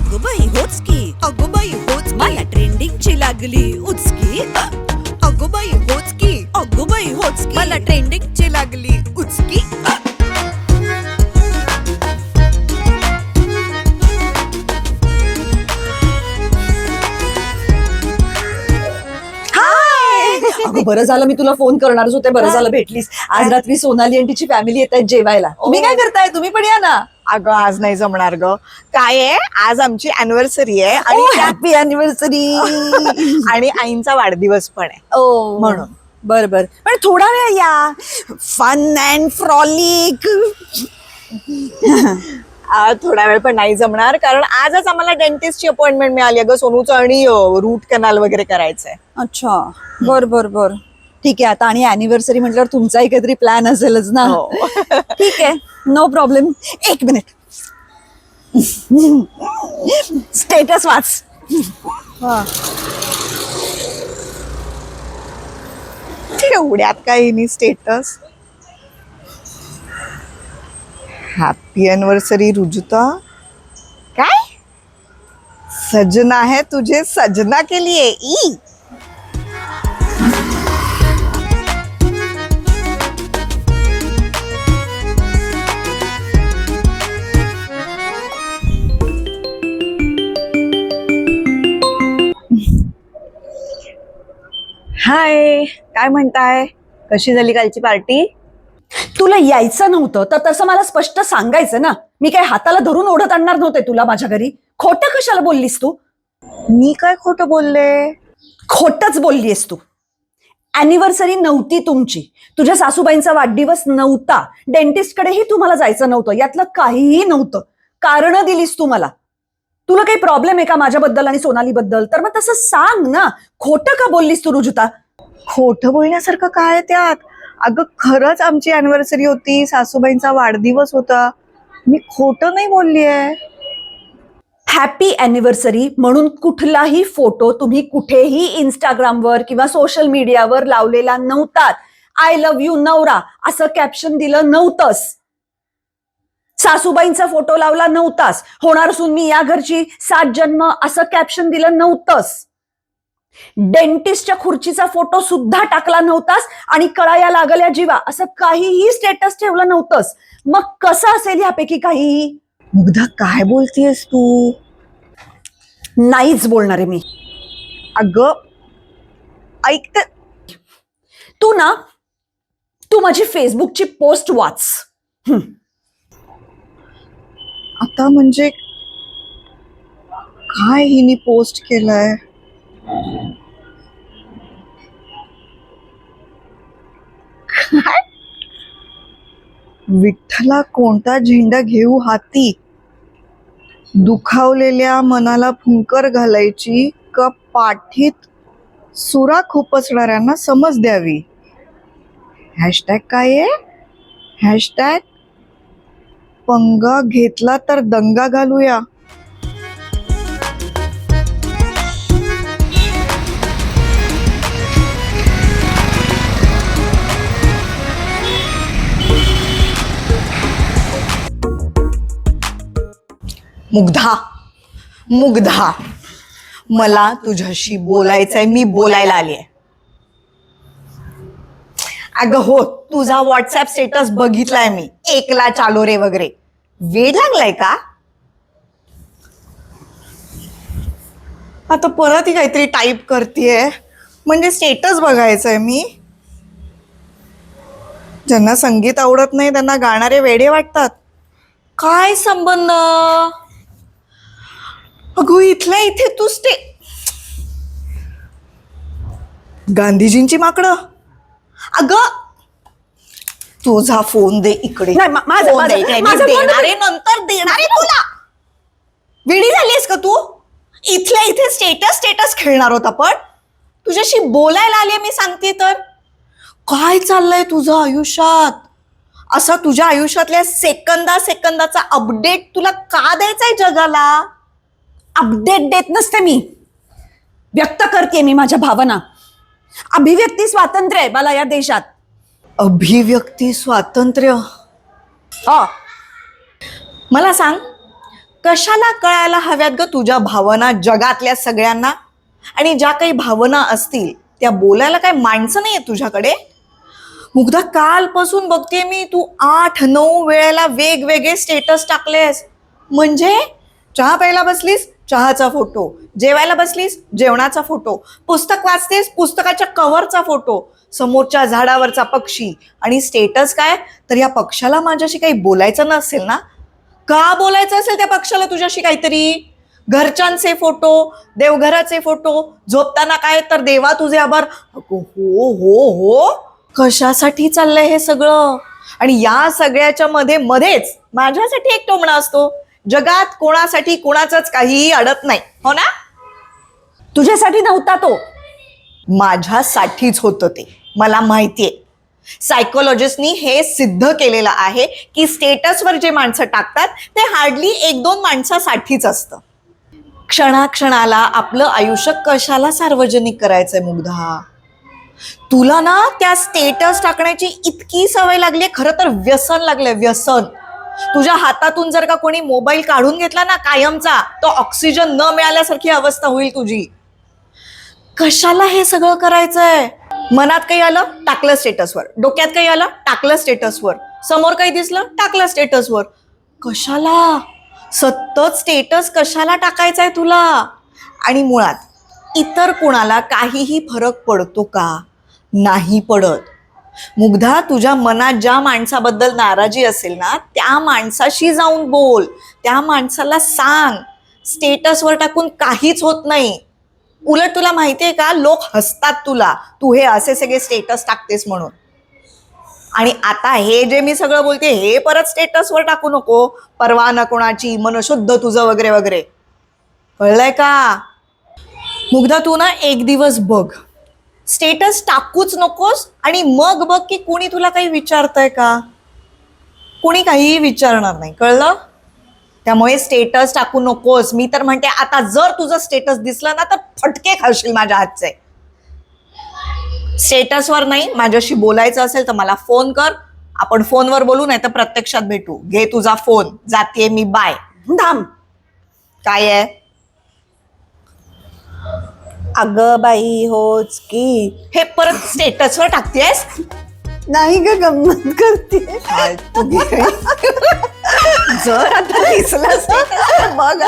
अगं बाई होच की, अगं बाई होच, मला ट्रेंडिंगची लागली उचकी. अगं बाई होच की, अगं बाई होच, मला ट्रेंडिंगची लागली उचकी. अगं बरं झालं मी तुला फोन करणारच होते. बरं झालं भेटलीस. आज रात्री सोनाली आणि तिची फॅमिली येत आहेत जेवायला. तुम्ही काय करताय? तुम्ही पण या ना. अगं आज नाही जमणार ग. काय आहे, आज आमची अॅनिव्हर्सरी आहे आणि हॅपी अॅनिव्हर्सरी. आणि आईंचा वाढदिवस पण आहे ओ म्हणून. बर बर, पण थोडा वेळ या. Fun and frolic. थोडा वेळ पण नाही जमणार, कारण आजच आम्हाला डेंटिस्टची अपॉइंटमेंट मिळाली अगं सोनूचं, आणि रूट कॅनल वगैरे करायचंय. अच्छा बर बर बर, ठीक आहे. आता आणि अॅनिव्हर्सरी म्हटल्यावर तुमचाही काहीतरी प्लॅन असेलच ना. ठीक आहे, नो प्रॉब्लेम. एक मिनिट, स्टेटस वाच. एवढ्यात काय हिनी स्टेटस. Happy anniversary Rujuta. काय सजना है तुझे सजना के लिए ई. हाय, काय म्हणताय? कशी झाली कालची पार्टी? तुला यायचं नव्हतं तर तसं मला स्पष्ट सांगायचं ना. मी काय हाताला धरून ओढत आणणार नव्हते तुला माझ्या घरी. खोटं कशाला बोललीस तू? मी काय खोटं बोलले? खोटच बोललीस तू. अॅनिव्हर्सरी नव्हती तुमची, तुझ्या सासूबाईंचा वाढदिवस नव्हता, डेंटिस्टकडेही तुम्हाला जायचं नव्हतं, यातलं काहीही नव्हतं. कारण दिलीस तू मला. तुला काही प्रॉब्लेम आहे का माझ्याबद्दल आणि सोनालीबद्दल? तर मग तसं सांग ना. खोटं का बोललीस तू रुजुता? खोटं बोलण्यासारखं काय आहे त्यात? अगं खरंच आमची अॅनिव्हर्सरी होती, सासूबाईंचा वाढदिवस होता. मी खोटं नाही बोललीये. हॅपी अॅनिव्हर्सरी म्हणून कुठलाही फोटो तुम्ही कुठेही इंस्टाग्रामवर किंवा सोशल मीडियावर लावलेला नव्हतात. आय लव्ह यू नवरा असं कॅप्शन दिलं नव्हतंस. सासूबाईंचा फोटो लावला नव्हतास. होणार असून मी या घरची 7 जन्म असं कॅप्शन दिलं नव्हतंस. डेंटिस्टच्या खुर्चीचा फोटो सुद्धा टाकला नव्हतास आणि कळाया लागल्या जीवा असं काहीही स्टेटस ठेवलं नव्हतंस. मग कसं असेल ह्यापैकी काहीही? मुग्धा काय बोलतीयस तू? नाहीच बोलणार आहे मी. अगं ऐकते तू माझी फेसबुकची पोस्ट वाच. आता म्हणजे काय हिने पोस्ट केलंय? काय? विठ्ठला कोणता झेंडा घेऊ हाती, दुखावलेल्या मनाला फुंकर घालायची का पाठीत सुरा खुपसणाऱ्यांना समज द्यावी. हॅशटॅग काय आहे? हॅशटॅग पंगा घेतला तर दंगा घालूया. मुग्धा, मुग्धा, मला तुझ्याशी बोलायचंय. मी बोलायला आलीये. अगं हो, तुझा व्हॉट्सअप स्टेटस बघितलाय मी. एकला चालो रे वगैरे. वेळ लागलाय का? आता परत ही काहीतरी टाईप करतेय. म्हणजे स्टेटस बघायचंय मी? ज्यांना संगीत आवडत नाही त्यांना गाणारे वेडे वाटतात. काय संबंध? अगो इथल्या इथे तू गांधीजींची माकडं. अगं तुझा फोन दे इकडे. फोन दे इकडे. मी देणारे, नंतर देणारे तुला. वेडी झालीस का तू? इथल्या इथे स्टेटस खेळणार होता, पण तुझ्याशी बोलायला आले मी सांगते तर. काय चाललंय तुझं आयुष्यात? असं तुझ्या आयुष्यातल्या सेकंदाचा अपडेट तुला का द्यायचाय जगाला? अपडेट देत नसते मी, व्यक्त करते मी माझ्या भावना. अभिव्यक्ती स्वातंत्र्य आहे मला या देशात. अभिव्यक्ती स्वातंत्र्य. मला सांग, कशाला कळायला हव्यात ग तुझ्या भावना जगातल्या सगळ्यांना? आणि ज्या काही भावना असतील त्या बोलायला काय माणसं नाहीये तुझ्याकडे? मुग्धा, कालपासून बघते मी तू 8-9 वेळेला वेगवेगळे स्टेटस टाकलेस. म्हणजे चहा प्यायला बसलीस, चहाचा फोटो, जेवायला बसलीस, जेवणाचा फोटो, पुस्तक वाचतेस, पुस्तकाच्या कव्हरचा फोटो, समोरच्या झाडावरचा पक्षी, आणि स्टेटस काय तर या पक्षाला माझ्याशी काही बोलायचं नसेल ना? का बोलायचं असेल त्या पक्षाला तुझ्याशी काहीतरी? घरच्यांचे फोटो, देवघराचे फोटो, झोपताना काय तर देवा तुझे आभार. हो हो हो, कशासाठी चाललंय हे सगळं? आणि या सगळ्याच्या मध्येच माझ्यासाठी एक टोमणा असतो. जगात कोणासाठी कोणाचंच काहीही अडत नाही, हो ना? तुझ्यासाठी नव्हता तो, माझ्यासाठीच होतं ते. मला माहितीये, सायकोलॉजिस्टनी हे सिद्ध केलेलं आहे की स्टेटसवर जे माणसं टाकतात ते हार्डली 1-2 माणसासाठीच असतं. क्षणाक्षणाला आपलं आयुष्य कशाला सार्वजनिक करायचंय मुग्धा? तुला ना त्या स्टेटस टाकण्याची इतकी सवय लागली, खरं तर व्यसन लागलंय, व्यसन. तुझ्या हातातून जर का कोणी मोबाईल काढून घेतला ना कायमचा, तो ऑक्सिजन न मिळाल्यासारखी अवस्था होईल तुझी. कशाला हे सगळं करायचंय? मनात काही आलं टाकलं स्टेटसवर, डोक्यात काही आलं टाकलं स्टेटसवर, समोर काही दिसलं टाकलं स्टेटसवर. कशाला सतत स्टेटस कशाला टाकायचंय तुला? आणि मुळात इतर कुणाला काहीही फरक पडतो का? नाही पडत. मुग्धा, तुझ्या मनात ज्या माणसाबद्दल नाराजी असेल ना त्या माणसाशी जाऊन बोल, त्या माणसाला सांग. स्टेटसवर टाकून काहीच होत नाही. उलट तुला माहितीये का, लोक हसतात तुला, तू हे असे सगळे स्टेटस टाकतेस म्हणून. आणि आता हे जे मी सगळं बोलते हे परत स्टेटसवर टाकू नको, परवा न कोणाची, मन शुद्ध तुझं वगैरे वगैरे. कळलंय का? मुग्धा, तू ना एक दिवस बघ, स्टेटस टाकूच नकोस, आणि मग बघ की कोणी तुला काही विचारतंय का? कोणी काहीही विचारणार नाही, कळलं? त्यामुळे स्टेटस टाकू नकोस. मी तर म्हणते आता जर तुझं स्टेटस दिसलं ना तर फटके खाशील माझ्या हातचे. स्टेटसवर नाही, माझ्याशी बोलायचं असेल तर मला फोन कर, आपण फोनवर बोलू, नाही तर प्रत्यक्षात भेटू. घे तुझा फोन, जाते मी, बाय. थांब. काय आहे? अगं बाई होच की. हे परत स्टेटसवर टाकतेस? नाही ग, गंमत करते. जर आता दिसलं बघ.